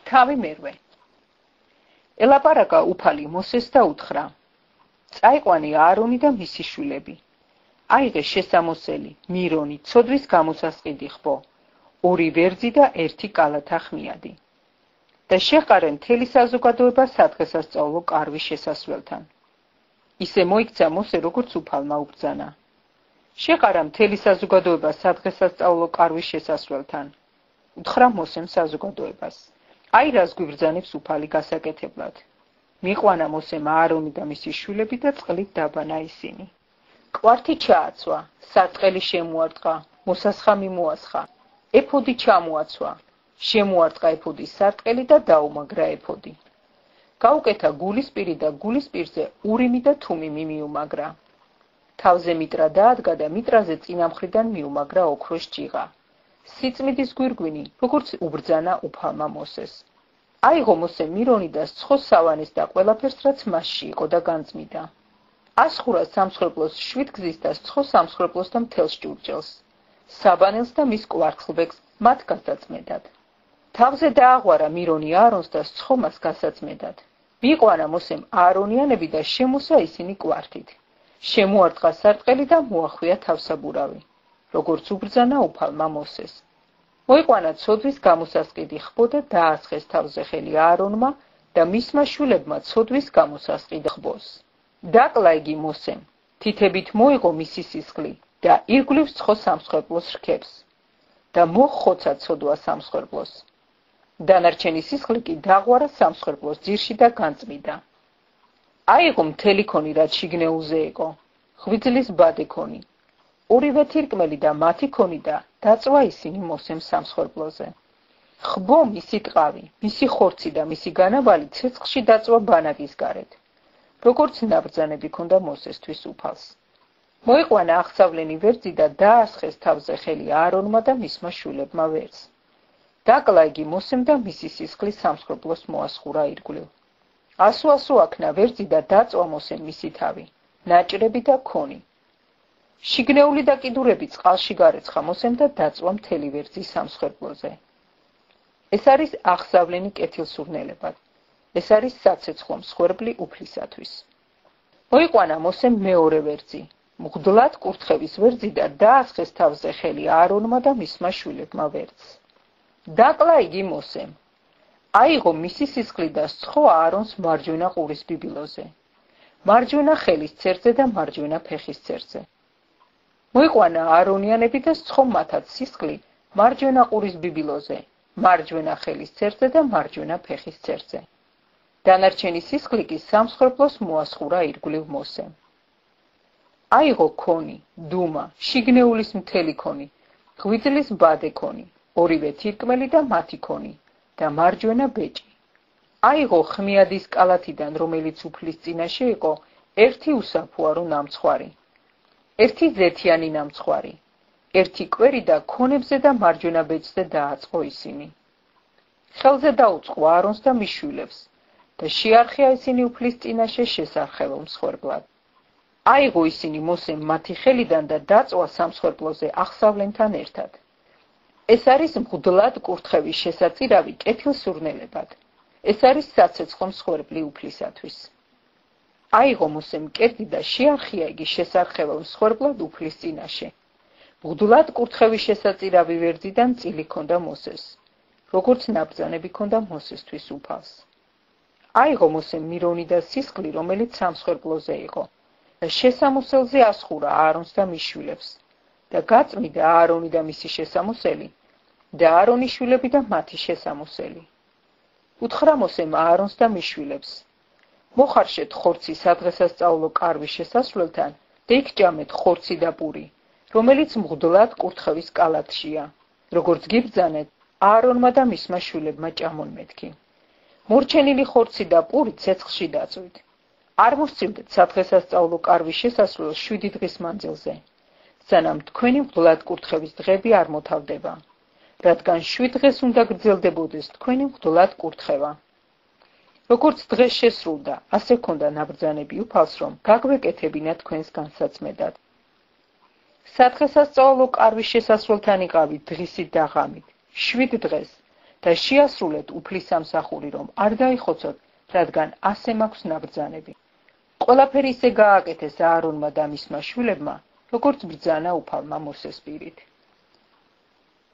თავი მერვე. ელაპარაკა უფალი მოსეს და უთხრა: წაიყვანი აარონი და მისი შვილები. აიღე შესამოსელი, მირონი, ცოდვის გამოსასყიდი ხბო, 2 ვერძი და 1 კალათა ხმიადი. და შეყარე მთელი საზოგადოება სადღესასწაულო კარვის შესასვლელთან. ისე მოიქცა მოსე, როგორც უფალმა უბრძანა. შეყარა მთელი საზოგადოება სადღესასწაულო კარვის შესასვლელთან. უთხრა მოსემ საზოგადოებას: აი რას გვიბრძანებს უფალი გასაკეთებლად. მიყვანა მოსემ აარონი და მისი შვილები და წყლით დაბანა ისინი. კვართი ჩააცვა, სარტყელი შემოარტყა, მოსასხამი მოასხა, ეფოდი ჩამოაცვა, შემოარტყა ეფოდის სარტყელი და დაუმაგრა ეფოდი. გაუკეთა გულისპირი და გულისპირზე ურიმი და თუმიმი მიუმაგრა. თავზე მიტრა დაადგა და მიტრაზე წინამხრიდან მიუმაგრა ოქროს ჭიღა. სიწმიდის გვირგვინი, როგორც უბრძანა უფალმა მოსეს. აიღო მოსე მირონი და სცხოს სავანეს და ყველაფერს, რაც მასში იყო და განწმიდა. ასხურა სამსხვერპლოს 7 გზის და სცხოს სამსხვერპლოს და მთელს ჭურჭელს, საბანელს და მის კვარცხლბეკს მათ გასაწმედად. თავზე დააღვარა მირონი აარონს და სცხომას გასაწმედად. მიყვანა მოსემ აარონიანები და შემოსა ისინი კვართით. შემოარტყა სარტყელი და მოახვია თავსაბურავი, როგორც უბრძანა უფალმა მოსეს. მოიყვანა ცოდვის გამოსასყიდი ხბო და დაასხეს თავზე ხელი აარონმა და მისმა შვილებმა ცოდვის გამოსასყიდ ხბოს. დაკლა იგი მოსემ, თითებით მოიღო მისი სისხლი და ირგვლივ სცხო სამსხვერპლოს რქებს და მოხოცა ცოდვა სამსხვერპლოს. დანარჩენი სისხლი კი დაღვარა სამსხვერპლოს ძირში და განწმიდა. აიღო მთელი ქონი, რაც შიგნეულზე იყო, ღვიძლის ბადე ქონი, 2 თირკმელი და მათი ქონი და დაწვა ისინი მოსემ სამსხვერპლოზე. ხბო მისი ტყავი, მისი ხორცი და მისი განაბალი ცეცხლში დაწვა ბანაკის გარეთ, როგორც ნაბრძანები ქონდა მოსესთვის უფალს. მოიყვანა აღსავლენი ვერძი და დაასხეს თავზე ხელი აარონმა და მისმა შვილებმა ვერძს. დაკლა იგი მოსემ და მისი სისხლი სამსხვერპლოს მოასხურა ირგვლივ. ასო აქნა ვერძი და დაწვა მოსემ მისი თავი, ნაჭრები და ქონი. შიგნეული და კიდურები წყალში გარეცხა მოსემ და დაწვა მთელი ვერძი სამსხვერპლოზე. ეს არის აღსავლენი კეთილსურნელებად. ეს არის საცეცხლო მსხვერპლი უფლისათვის. მოიყვანა მოსემ მეორე ვერძი, მღვდლად კურთხევის ვერძი და დაასხეს თავზე ხელი აარონმა და მისმა შვილებმა ვერძს. დაკლა იგი მოსემ. აიღო მისი სისხლი და სცხო აარონს მარჯვენა ყურის ბიბილოზე, მარჯვენა ხელის ცერზე და მარჯვენა ფეხის ცერზე. მოიყვანა აარონიანები და სცხო მათაც სისხლი მარჯვენა ყურის ბიბილოზე, მარჯვენა ხელის ცერზე და მარჯვენა ფეხის ცერზე. დანარჩენი სისხლი კი სამსხვერპლოს მოასხურა ირგვლივ მოსემ. აიღო ქონი, დუმა, შიგნეულის მთელი ქონი, ღვიძლის ბადე ქონი, 2 თირკმელი და მათი ქონი და მარჯვენა ბეჭი. აიღო ხმიადის კალათიდან, რომელიც უფლის წინაშე იყო, 1 უსაფუარო ნამცხვარი, 1 ზეთიანი ნამცხვარი, 1 კვერი და ქონებზე და მარჯვენა ბეჭზე დააწყო ისინი. ხელზე დაუწყო აარონს და მის შვილებს და შეარხია ისინი უფლის წინაშე შესარხევო მსხვერპლად. აიღო ისინი მოსემ მათი ხელიდან და დაწვა სამსხვერპლოზე აღსავლენთან ერთად. ეს არის მღვდლად კურთხევის შესაწირავი კეთილსურნელებად. ეს არის საცეცხლო მსხვერპლი უფლისათვის. აიღო მოსემ კერდი და შეარხია იგი შესარხევო მსხვერპლად უფლის წინაშე. მღვდლად კურთხევის შესაწირავი ვერძიდან წილი ქონდა მოსეს, როგორც ნაბრძანები ქონდა მოსესთვის უფალს. აიღო მოსემ მირონი და სისხლი, რომელიც სამსხვერპლოზე იყო, და შესამოსელზე ასხურა აარონს და მის შვილებს და გაწმიდა აარონი და მისი შესამოსელი და აარონის შვილები და მათი შესამოსელი. უთხრა მოსემ აარონს და მის შვილებს: მოხარშეთ ხორცი სადღესასწაულო კარვის შესასვლელთან და იქ ჭამეთ ხორცი და პური, რომელიც მღვდლად კურთხევის კალათშია, როგორც გიბრძანეთ აარონმა და მისმა შვილებმა ჭამონ მეთქი. მორჩენილი ხორცი და პური ცეცხლში დაწვით. არ მოსწივდეთ სადღესასწაულო კარვის შესასვლელს 7 დღის მანძილზე, სანამ თქვენი მღვდლად კურთხევის დღები არ მოთავდება, რადგან 7 დღეს უნდა გრძელდებოდეს თქვენი მღვდლად კურთხევა. როგორც დღეს შესრულდა, ასე ქონდა ნაბრძანები უფალს, რომ გაგვეკეთებინა თქვენს განსაცმედად. სადღესასწაულო კარვის შესასვლელთან იყავით დღისით და ღამით, 7 დღეს, და შეასრულეთ უფლის სამსახური, რომ არ დაიხოცოთ, რადგან ასე მაქვს ნაბრძანები. ყველაფერი ისე გააკეთეს აარონმა და მისმა შვილებმა, როგორც ბრძანა უფალმა მოსეს პირით.